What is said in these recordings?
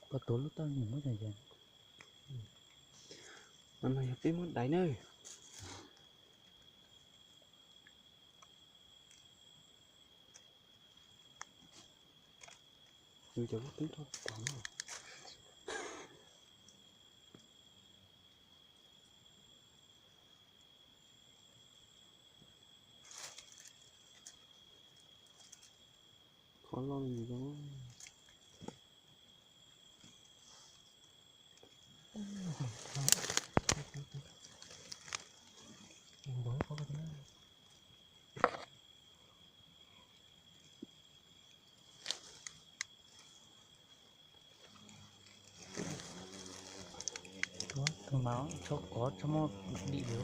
có tối lúc tao nhìn mất thời gian năm nay cái mất đáy nơi nhưng cháu tính thôi tóm rồi khó lo gì đó thông báo cho có cho một đi được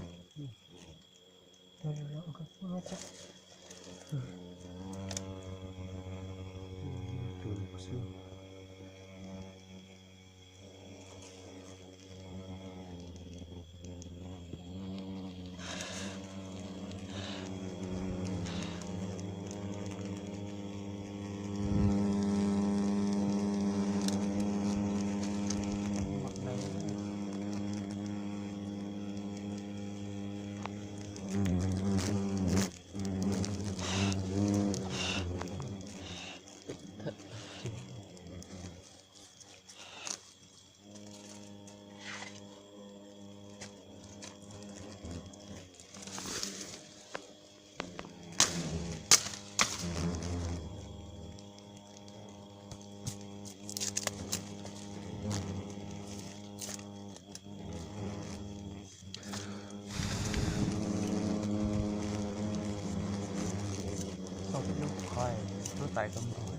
khỏi rút tay tâm thôi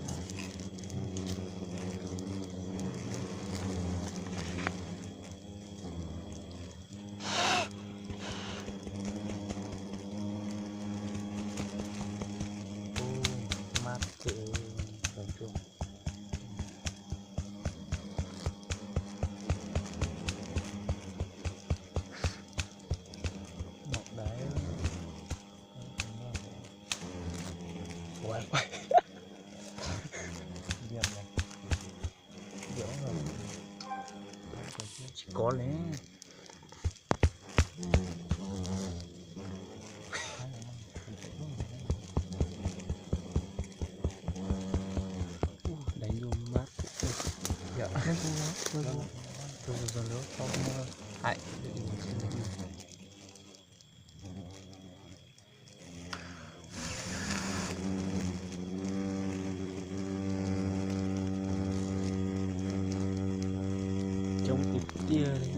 mát chữ đồng chuông một đáy quay dầm này dỗ rồi chỉ có lẽ đánh vô mát dạ rồi nước không hại trong cục tia đấy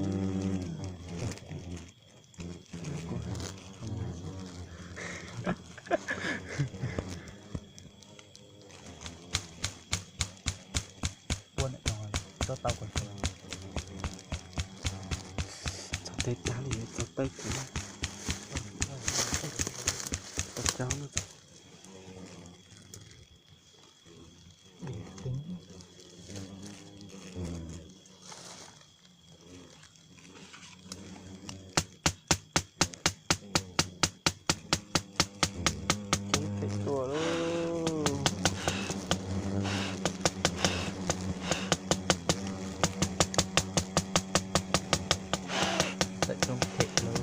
buôn lại rồi cho tao còn cháu thấy cá thì cháu tay cũng cháu nó để tính tua luôn tại trong thịt luôn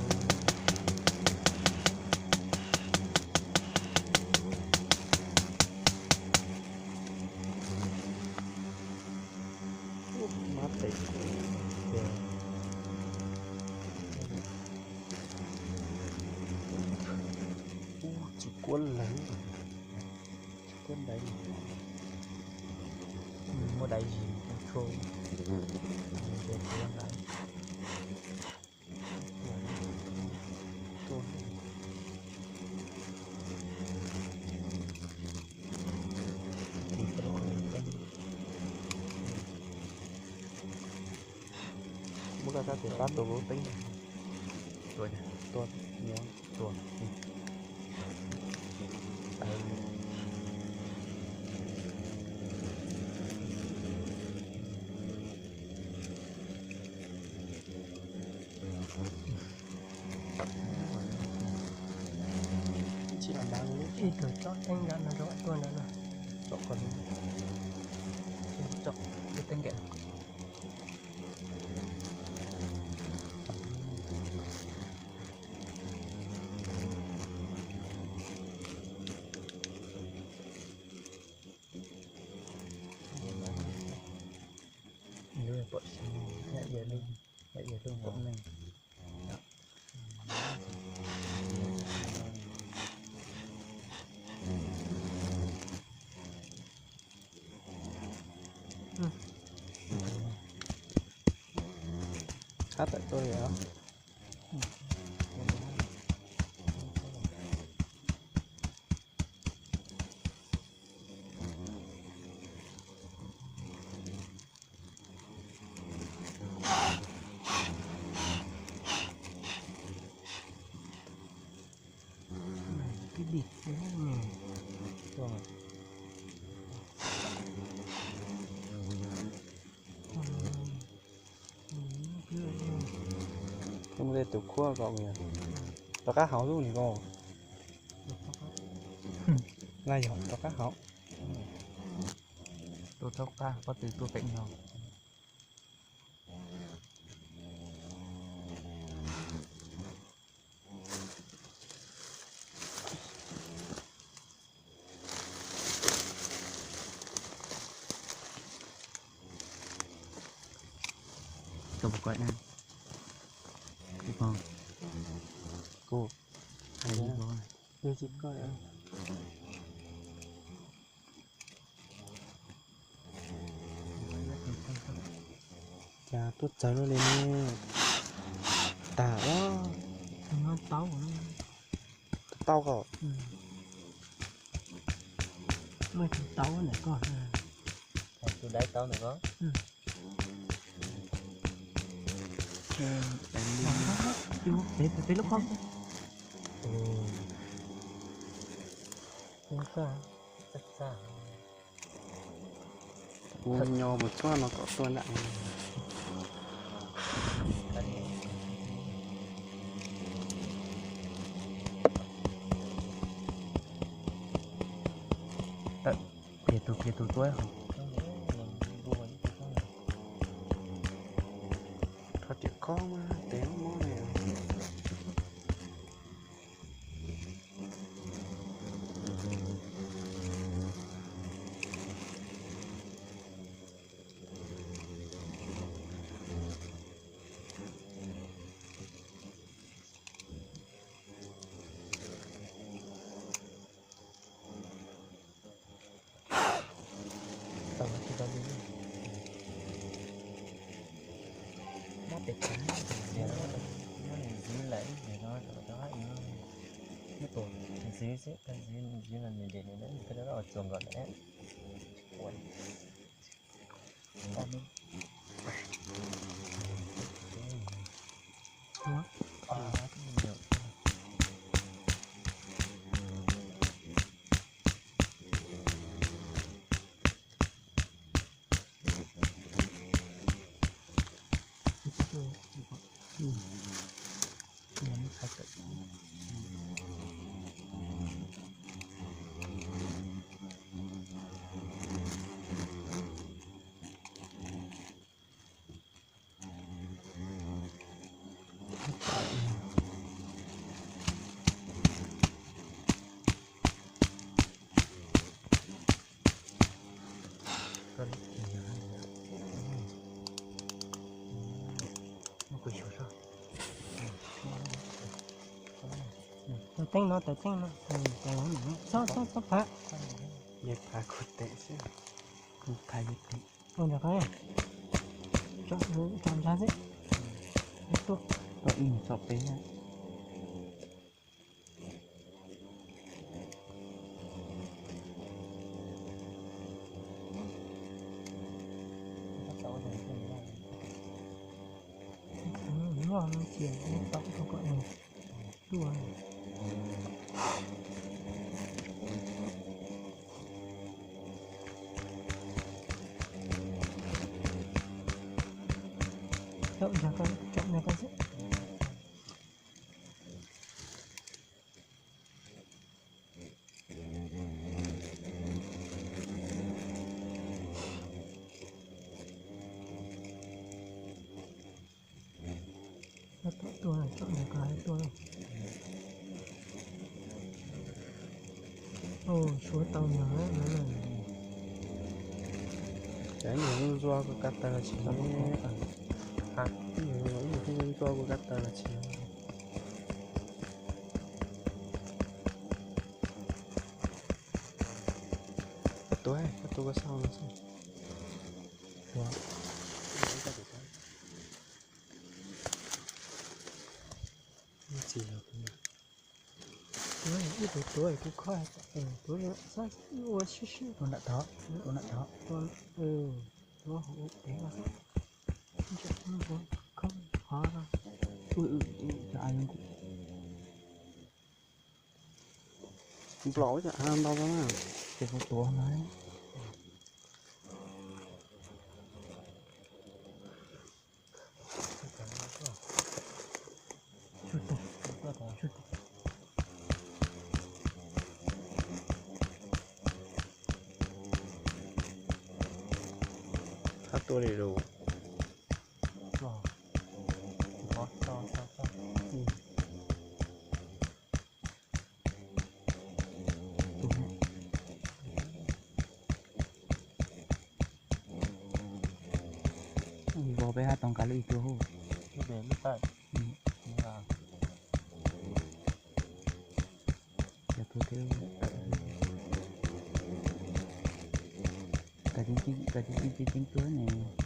mát thịt chỉ cuốn lấy cuốn đấy mua đầy gì khô để cuốn đấy muốn ra thì bắt đồ vô tính rồi nè tuần nhiều tuần chỉ là đang ít rồi chót anh đã là rõ tuần đó là chọn còn chọn cái tên kẹo luôn bọn nhẹ giờ luôn bọn này hát tại tôi hả? cái địt thế này rồi Không lên từ cua cậu nhỉ? Tao cá hảo luôn nè cô. Này rồi, tao cá hảo. tôi thóc ca có từ tôi cạnh nhau tôi một quậy này được không Cô. hay đi thôi Đưa chị coi ạ. Chà, tốt cháu nó lên nè. Tả quá. nó táo của nó Tao cậu. mấy cái táo này con tôi đáy tao này có để lúc không không xa rất xa Cua nho một chút nó có tôi nặng. kia tôi tuổi không Thật chỉ có mà téo món này. tao chỉ tao đi nó bị cắn để nó dính lấy để nó nó tổn dính sẽ cái dính là mình để nó cái đó ở chuồng gọi đấy tôi tính nó sao phá Nhật phá cột tệ chứ. thay gì được đấy chọn ra đấy tôi Sọc đấy nha. nó chuyển tổng không gọi này đùa chọn ra con sẽ tôi này chọn được cái tôi số tàu nhỏ đấy nó là Chả nhiều doa của cata là chỉ ha nhiều doa của cata là chỉ tối có sao nữa sao Wow. chỉ là Tối ít tối cũng khó tối sao ủa xí xí còn đã thọ còn nó hổ té vào không không khó đâu cho anh cũng lỗi cho ăn đâu đó mà cái con tua này chút chút hát tôi đầy đủ có sao vào bé hai tông cá lưỡi tiêu hú cái về lúc tại là giờ tôi tiêu cái chính cửa này